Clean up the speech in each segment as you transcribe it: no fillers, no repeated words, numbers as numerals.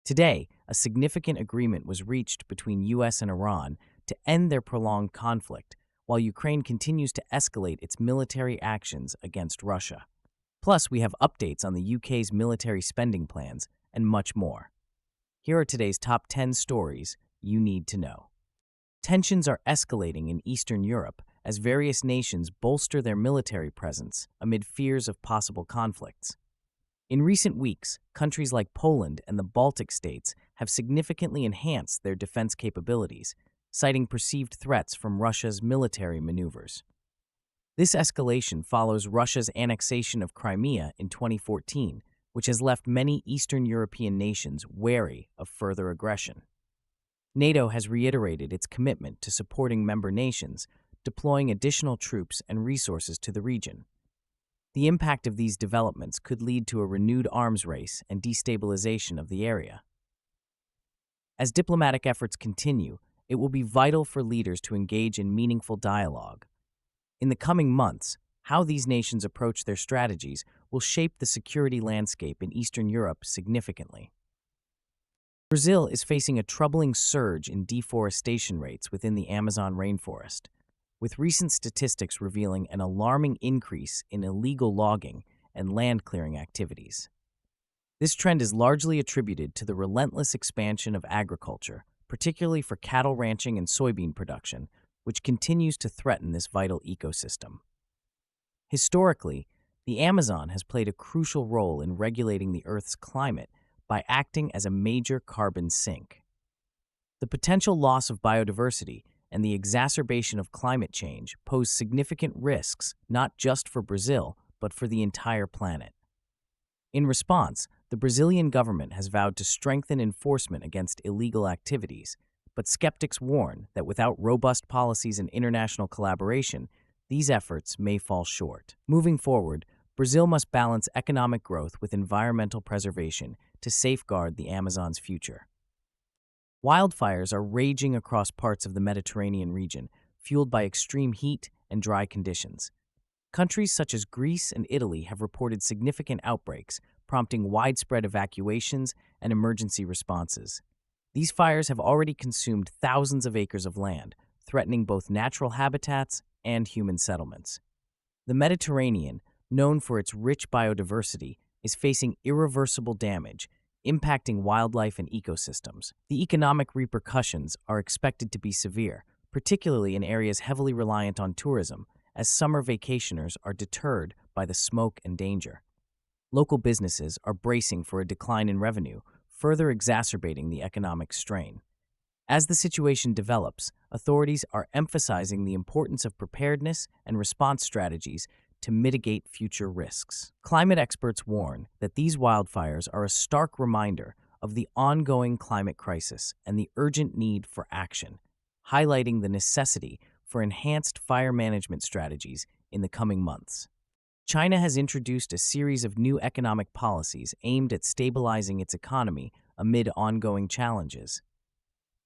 Today, a significant agreement was reached between US and Iran to end their prolonged conflict, while Ukraine continues to escalate its military actions against Russia. Plus, we have updates on the UK's military spending plans and much more. Here are today's top 10 stories you need to know. Tensions are escalating in Eastern Europe as various nations bolster their military presence amid fears of possible conflicts. In recent weeks, countries like Poland and the Baltic states have significantly enhanced their defense capabilities, citing perceived threats from Russia's military maneuvers. This escalation follows Russia's annexation of Crimea in 2014, which has left many Eastern European nations wary of further aggression. NATO has reiterated its commitment to supporting member nations, deploying additional troops and resources to the region. The impact of these developments could lead to a renewed arms race and destabilization of the area. As diplomatic efforts continue, it will be vital for leaders to engage in meaningful dialogue. In the coming months, how these nations approach their strategies will shape the security landscape in Eastern Europe significantly. Brazil is facing a troubling surge in deforestation rates within the Amazon rainforest, with recent statistics revealing an alarming increase in illegal logging and land clearing activities. This trend is largely attributed to the relentless expansion of agriculture, particularly for cattle ranching and soybean production, which continues to threaten this vital ecosystem. Historically, the Amazon has played a crucial role in regulating the Earth's climate by acting as a major carbon sink. The potential loss of biodiversity and the exacerbation of climate change pose significant risks not just for Brazil, but for the entire planet. In response, the Brazilian government has vowed to strengthen enforcement against illegal activities, but skeptics warn that without robust policies and international collaboration, these efforts may fall short. Moving forward, Brazil must balance economic growth with environmental preservation to safeguard the Amazon's future. Wildfires are raging across parts of the Mediterranean region, fueled by extreme heat and dry conditions. Countries such as Greece and Italy have reported significant outbreaks, prompting widespread evacuations and emergency responses. These fires have already consumed thousands of acres of land, threatening both natural habitats and human settlements. The Mediterranean, known for its rich biodiversity, is facing irreversible damage, impacting wildlife and ecosystems. The economic repercussions are expected to be severe, particularly in areas heavily reliant on tourism, as summer vacationers are deterred by the smoke and danger. Local businesses are bracing for a decline in revenue, further exacerbating the economic strain. As the situation develops, authorities are emphasizing the importance of preparedness and response strategies to mitigate future risks. Climate experts warn that these wildfires are a stark reminder of the ongoing climate crisis and the urgent need for action, highlighting the necessity for enhanced fire management strategies in the coming months. China has introduced a series of new economic policies aimed at stabilizing its economy amid ongoing challenges.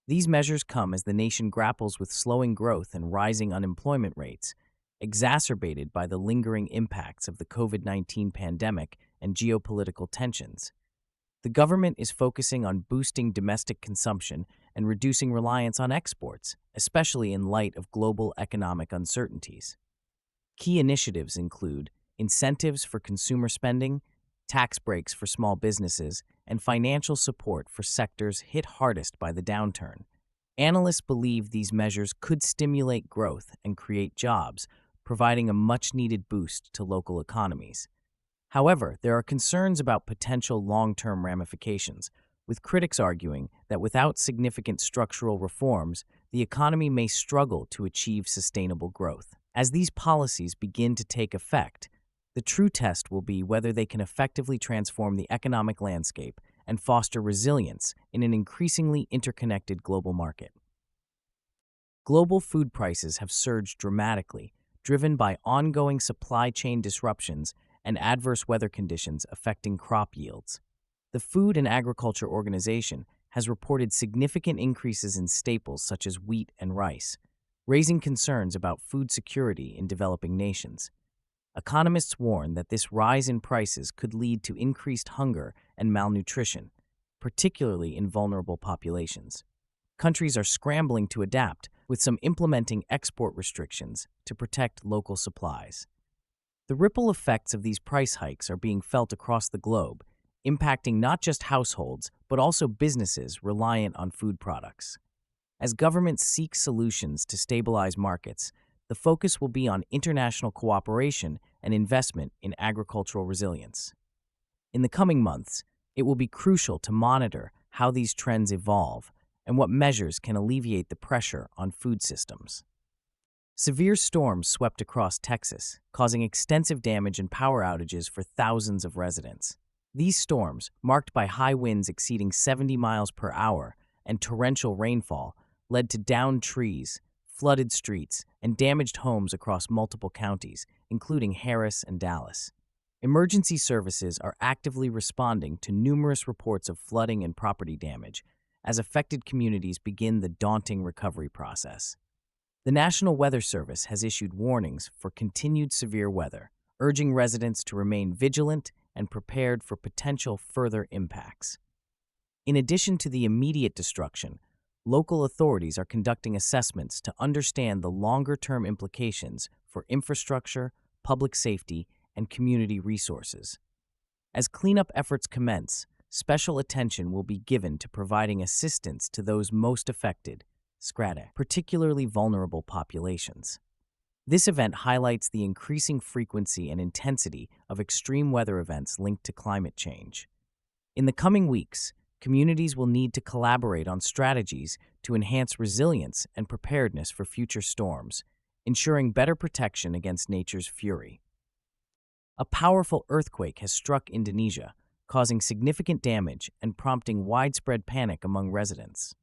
These measures come as the nation grapples with slowing growth and rising unemployment rates, exacerbated by the lingering impacts of the COVID-19 pandemic and geopolitical tensions. The government is focusing on boosting domestic consumption and reducing reliance on exports, especially in light of global economic uncertainties. Key initiatives include incentives for consumer spending, tax breaks for small businesses, and financial support for sectors hit hardest by the downturn. Analysts believe these measures could stimulate growth and create jobs, providing a much-needed boost to local economies. However, there are concerns about potential long-term ramifications, with critics arguing that without significant structural reforms, the economy may struggle to achieve sustainable growth. As these policies begin to take effect, the true test will be whether they can effectively transform the economic landscape and foster resilience in an increasingly interconnected global market. Global food prices have surged dramatically, driven by ongoing supply chain disruptions and adverse weather conditions affecting crop yields. The Food and Agriculture Organization has reported significant increases in staples such as wheat and rice, raising concerns about food security in developing nations. Economists warn that this rise in prices could lead to increased hunger and malnutrition, particularly in vulnerable populations. Countries are scrambling to adapt, with some implementing export restrictions to protect local supplies. The ripple effects of these price hikes are being felt across the globe, impacting not just households, but also businesses reliant on food products. As governments seek solutions to stabilize markets, the focus will be on international cooperation and investment in agricultural resilience. In the coming months, it will be crucial to monitor how these trends evolve and what measures can alleviate the pressure on food systems. Severe storms swept across Texas, causing extensive damage and power outages for thousands of residents. These storms, marked by high winds exceeding 70 miles per hour and torrential rainfall, led to downed trees, flooded streets, and damaged homes across multiple counties, including Harris and Dallas. Emergency services are actively responding to numerous reports of flooding and property damage as affected communities begin the daunting recovery process. The National Weather Service has issued warnings for continued severe weather, urging residents to remain vigilant and prepared for potential further impacts. In addition to the immediate destruction, local authorities are conducting assessments to understand the longer-term implications for infrastructure, public safety, and community resources. As cleanup efforts commence, special attention will be given to providing assistance to those most affected, Scrutiny, particularly vulnerable populations. This event highlights the increasing frequency and intensity of extreme weather events linked to climate change. In the coming weeks, communities will need to collaborate on strategies to enhance resilience and preparedness for future storms, ensuring better protection against nature's fury. A powerful earthquake has struck Indonesia, causing significant damage and prompting widespread panic among residents.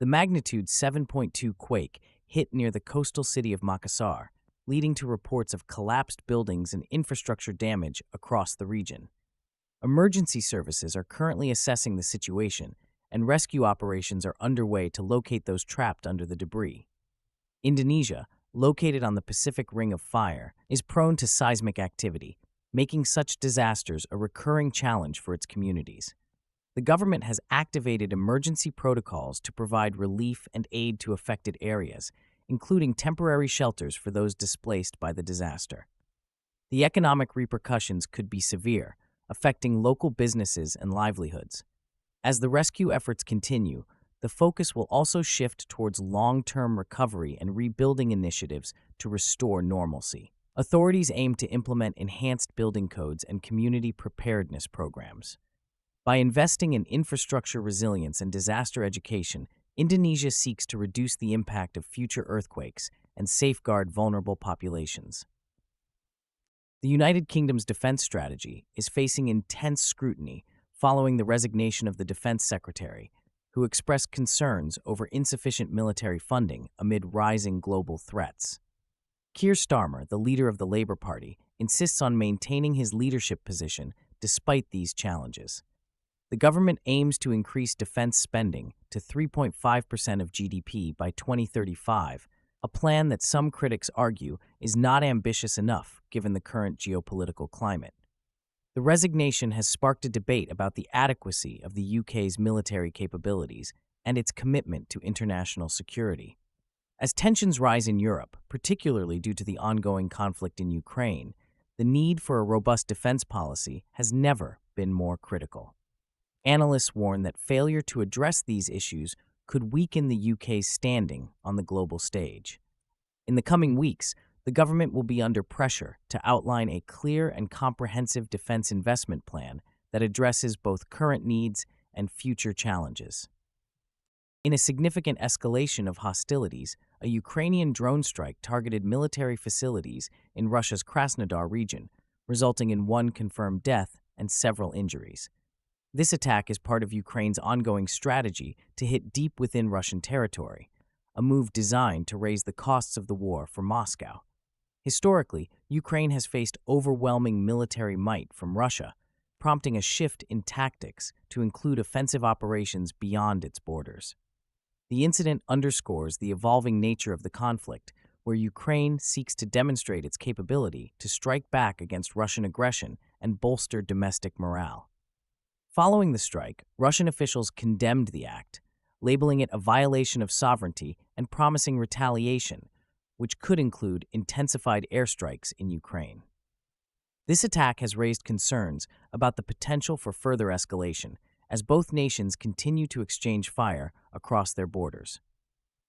The magnitude 7.2 quake hit near the coastal city of Makassar, leading to reports of collapsed buildings and infrastructure damage across the region. Emergency services are currently assessing the situation, and rescue operations are underway to locate those trapped under the debris. Indonesia, located on the Pacific Ring of Fire, is prone to seismic activity, making such disasters a recurring challenge for its communities. The government has activated emergency protocols to provide relief and aid to affected areas, including temporary shelters for those displaced by the disaster. The economic repercussions could be severe, affecting local businesses and livelihoods. As the rescue efforts continue, the focus will also shift towards long-term recovery and rebuilding initiatives to restore normalcy. Authorities aim to implement enhanced building codes and community preparedness programs. By investing in infrastructure resilience and disaster education, Indonesia seeks to reduce the impact of future earthquakes and safeguard vulnerable populations. The United Kingdom's defense strategy is facing intense scrutiny following the resignation of the defense secretary, who expressed concerns over insufficient military funding amid rising global threats. Keir Starmer, the leader of the Labour Party, insists on maintaining his leadership position despite these challenges. The government aims to increase defense spending to 3.5% of GDP by 2035, a plan that some critics argue is not ambitious enough given the current geopolitical climate. The resignation has sparked a debate about the adequacy of the UK's military capabilities and its commitment to international security. As tensions rise in Europe, particularly due to the ongoing conflict in Ukraine, the need for a robust defense policy has never been more critical. Analysts warn that failure to address these issues could weaken the UK's standing on the global stage. In the coming weeks, the government will be under pressure to outline a clear and comprehensive defense investment plan that addresses both current needs and future challenges. In a significant escalation of hostilities, a Ukrainian drone strike targeted military facilities in Russia's Krasnodar region, resulting in one confirmed death and several injuries. This attack is part of Ukraine's ongoing strategy to hit deep within Russian territory, a move designed to raise the costs of the war for Moscow. Historically, Ukraine has faced overwhelming military might from Russia, prompting a shift in tactics to include offensive operations beyond its borders. The incident underscores the evolving nature of the conflict, where Ukraine seeks to demonstrate its capability to strike back against Russian aggression and bolster domestic morale. Following the strike, Russian officials condemned the act, labeling it a violation of sovereignty and promising retaliation, which could include intensified airstrikes in Ukraine. This attack has raised concerns about the potential for further escalation as both nations continue to exchange fire across their borders.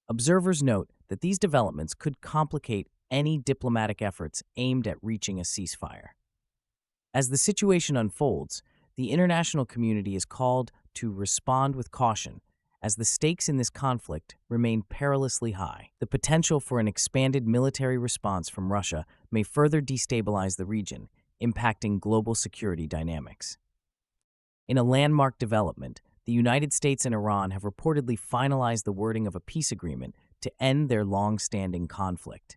Observers note that these developments could complicate any diplomatic efforts aimed at reaching a ceasefire. As the situation unfolds, the international community is called to respond with caution as the stakes in this conflict remain perilously high. The potential for an expanded military response from Russia may further destabilize the region, impacting global security dynamics. In a landmark development, the United States and Iran have reportedly finalized the wording of a peace agreement to end their long-standing conflict.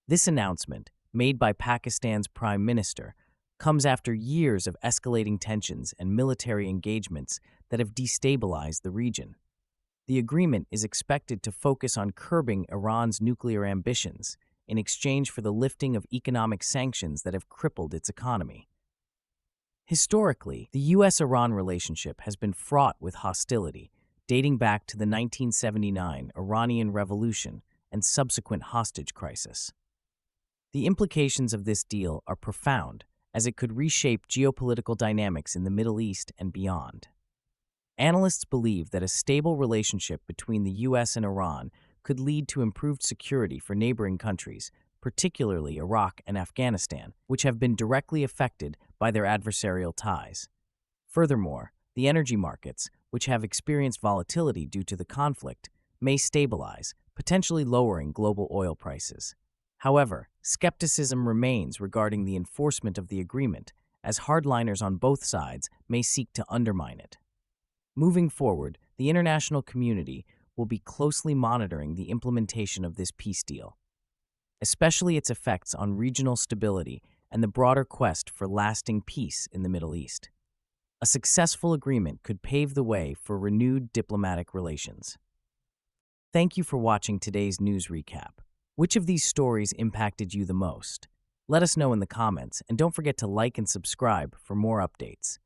This announcement, made by Pakistan's Prime Minister, comes after years of escalating tensions and military engagements that have destabilized the region. The agreement is expected to focus on curbing Iran's nuclear ambitions in exchange for the lifting of economic sanctions that have crippled its economy. Historically, the U.S.-Iran relationship has been fraught with hostility, dating back to the 1979 Iranian Revolution and subsequent hostage crisis. The implications of this deal are profound, as it could reshape geopolitical dynamics in the Middle East and beyond. Analysts believe that a stable relationship between the U.S. and Iran could lead to improved security for neighboring countries, particularly Iraq and Afghanistan, which have been directly affected by their adversarial ties. Furthermore, the energy markets, which have experienced volatility due to the conflict, may stabilize, potentially lowering global oil prices. However, skepticism remains regarding the enforcement of the agreement, as hardliners on both sides may seek to undermine it. Moving forward, the international community will be closely monitoring the implementation of this peace deal, especially its effects on regional stability and the broader quest for lasting peace in the Middle East. A successful agreement could pave the way for renewed diplomatic relations. Thank you for watching today's news recap. Which of these stories impacted you the most? Let us know in the comments, and don't forget to like and subscribe for more updates.